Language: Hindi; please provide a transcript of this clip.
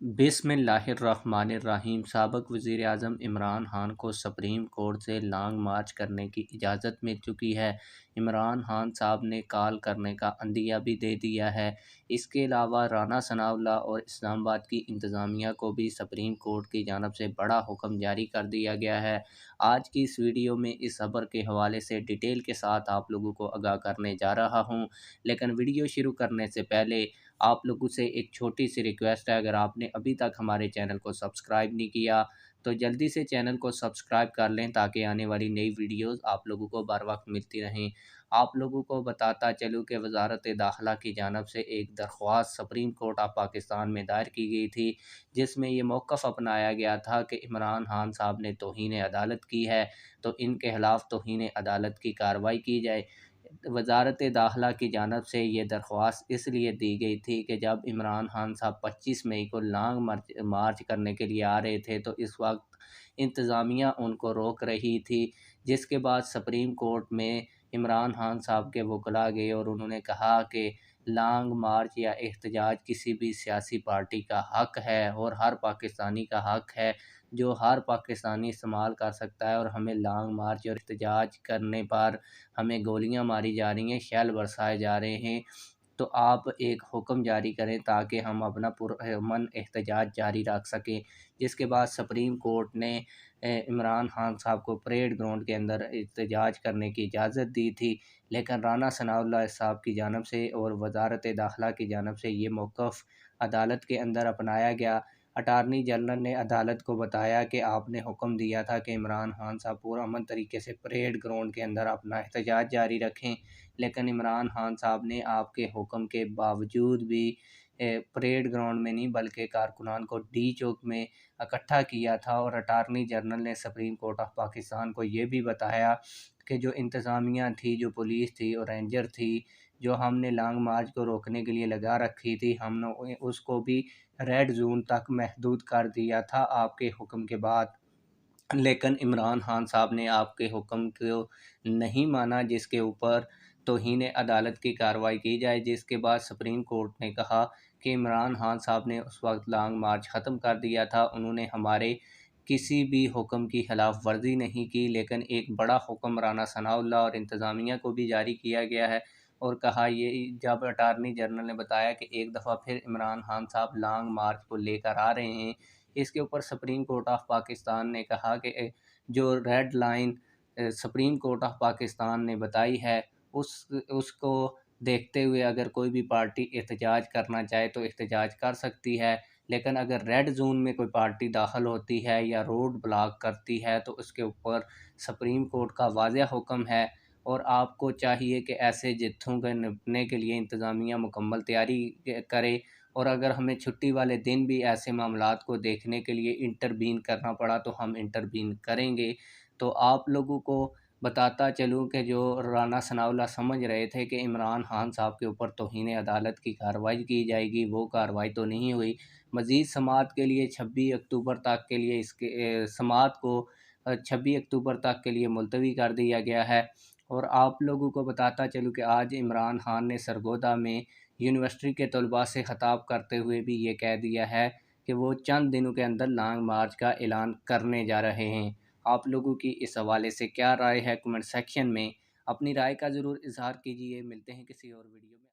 बिस्मिल्लाहिर्रहमानिर्रहीम। साबिक़ वज़ीर-ए-आज़म इमरान खान को सुप्रीम कोर्ट से लॉन्ग मार्च करने की इजाज़त मिल चुकी है। इमरान खान साहब ने कॉल करने का अंदिया भी दे दिया है। इसके अलावा राना सनाउल्लाह और इस्लामाबाद की इंतज़ामिया को भी सुप्रीम कोर्ट की जानिब से बड़ा हुक्म जारी कर दिया गया है। आज की इस वीडियो में इस खबर के हवाले से डिटेल के साथ आप लोगों को आगाह करने जा रहा हूँ। लेकिन वीडियो शुरू करने से पहले आप लोगों से एक छोटी सी रिक्वेस्ट है, अगर आपने अभी तक हमारे चैनल को सब्सक्राइब नहीं किया तो जल्दी से चैनल को सब्सक्राइब कर लें ताकि आने वाली नई वीडियोस आप लोगों को बर वक्त मिलती रहें। आप लोगों को बताता चलूँ कि वजारत दाखिला की जानिब से एक दरख्वास्त सुप्रीम कोर्ट ऑफ पाकिस्तान में दायर की गई थी, जिसमें ये मौक़िफ़ अपनाया गया था कि इमरान खान साहब ने तौहीन अदालत की है तो इनके खिलाफ़ तौहीन अदालत की कार्रवाई की जाए। वजारत दाखिला की जानिब से ये दरख्वास्त इसलिए दी गई थी कि जब इमरान खान साहब 25 मई को लॉन्ग मार्च करने के लिए आ रहे थे तो इस वक्त इंतज़ामिया उनको रोक रही थी, जिसके बाद सुप्रीम कोर्ट में इमरान खान साहब के वकला गए और उन्होंने कहा कि लॉन्ग मार्च या एहतजाज किसी भी सियासी पार्टी का हक़ है और हर पाकिस्तानी का हक़ है, जो हर पाकिस्तानी इस्तेमाल कर सकता है। और हमें लॉन्ग मार्च और एहतजाज करने पर हमें गोलियां मारी जा रही हैं, शेल बरसाए जा रहे हैं, तो आप एक हुक्म जारी करें ताकि हम अपना पुरअमन एहतजाज जारी रख सकें। जिसके बाद सुप्रीम कोर्ट ने इमरान खान साहब को परेड ग्राउंड के अंदर एहतजाज करने की इजाज़त दी थी, लेकिन राना सनाउल्लाह साहब की जानिब से और वजारत दाखिला की जानिब से ये मौक़िफ़ अदालत के अंदर अपनाया गया। अटारनी जनरल ने अदालत को बताया कि आपने हुक्म दिया था कि इमरान खान साहब पुरअमन तरीके से परेड ग्राउंड के अंदर अपना एहतजाज जारी रखें, लेकिन इमरान खान साहब ने आपके हुक्म के बावजूद भी परेड ग्राउंड में नहीं बल्कि कारकुनान को डी चौक में इकट्ठा किया था। और अटारनी जनरल ने सुप्रीम कोर्ट ऑफ पाकिस्तान को ये भी बताया कि जो इंतज़ामिया थी, जो पुलिस थी और रेंजर थी, जो हमने लॉन्ग मार्च को रोकने के लिए लगा रखी थी, हमने उसको भी रेड जोन तक महदूद कर दिया था आपके हुक्म के बाद। लेकिन इमरान खान साहब ने आपके हुक्म को नहीं माना, जिसके ऊपर तौहीन अदालत की कार्रवाई की जाए। जिसके बाद सुप्रीम कोर्ट ने कहा कि इमरान खान साहब ने उस वक्त लॉन्ग मार्च ख़त्म कर दिया था, उन्होंने हमारे किसी भी हुक्म की खिलाफ वर्जी नहीं की। लेकिन एक बड़ा हुक्म राना सनाउल्लाह और इंतज़ामिया को भी जारी किया गया है और कहा, ये जब अटारनी जनरल ने बताया कि एक दफ़ा फिर इमरान खान साहब लॉन्ग मार्च को लेकर आ रहे हैं, इसके ऊपर सुप्रीम कोर्ट ऑफ पाकिस्तान ने कहा कि जो red line supreme court of Pakistan ने बताई है उसको देखते हुए अगर कोई भी पार्टी एहतजाज करना चाहे तो एहतजाज कर सकती है, लेकिन अगर रेड जोन में कोई पार्टी दाखिल होती है या रोड ब्लॉक करती है तो उसके ऊपर सुप्रीम कोर्ट का वाज़ेह हुक्म है। और आपको चाहिए कि ऐसे जत्थों के निपटने के लिए इंतज़ामिया मुकम्मल तैयारी करे, और अगर हमें छुट्टी वाले दिन भी ऐसे मामलात को देखने के लिए इंटरवीन करना पड़ा तो हम इंटरवीन करेंगे। तो आप लोगों को बताता चलूँ कि जो राना सनाउल्लाह समझ रहे थे कि इमरान खान साहब के ऊपर तौहीन अदालत की कार्रवाई की जाएगी, वो कार्रवाई तो नहीं हुई। मज़ीद समाअत के लिए 26 अक्टूबर तक के लिए इसके समाअत को 26 अक्टूबर तक के लिए मुलतवी कर दिया गया है। और आप लोगों को बताता चलूँ कि आज इमरान खान ने सरगोदा में यूनिवर्सिटी के तलबा से ख़िताब करते हुए भी ये कह दिया है कि वो चंद दिनों के अंदर लॉन्ग मार्च का ऐलान करने जा रहे हैं। आप लोगों की इस हवाले से क्या राय है, कमेंट सेक्शन में अपनी राय का ज़रूर इज़हार कीजिए। मिलते हैं किसी और वीडियो में।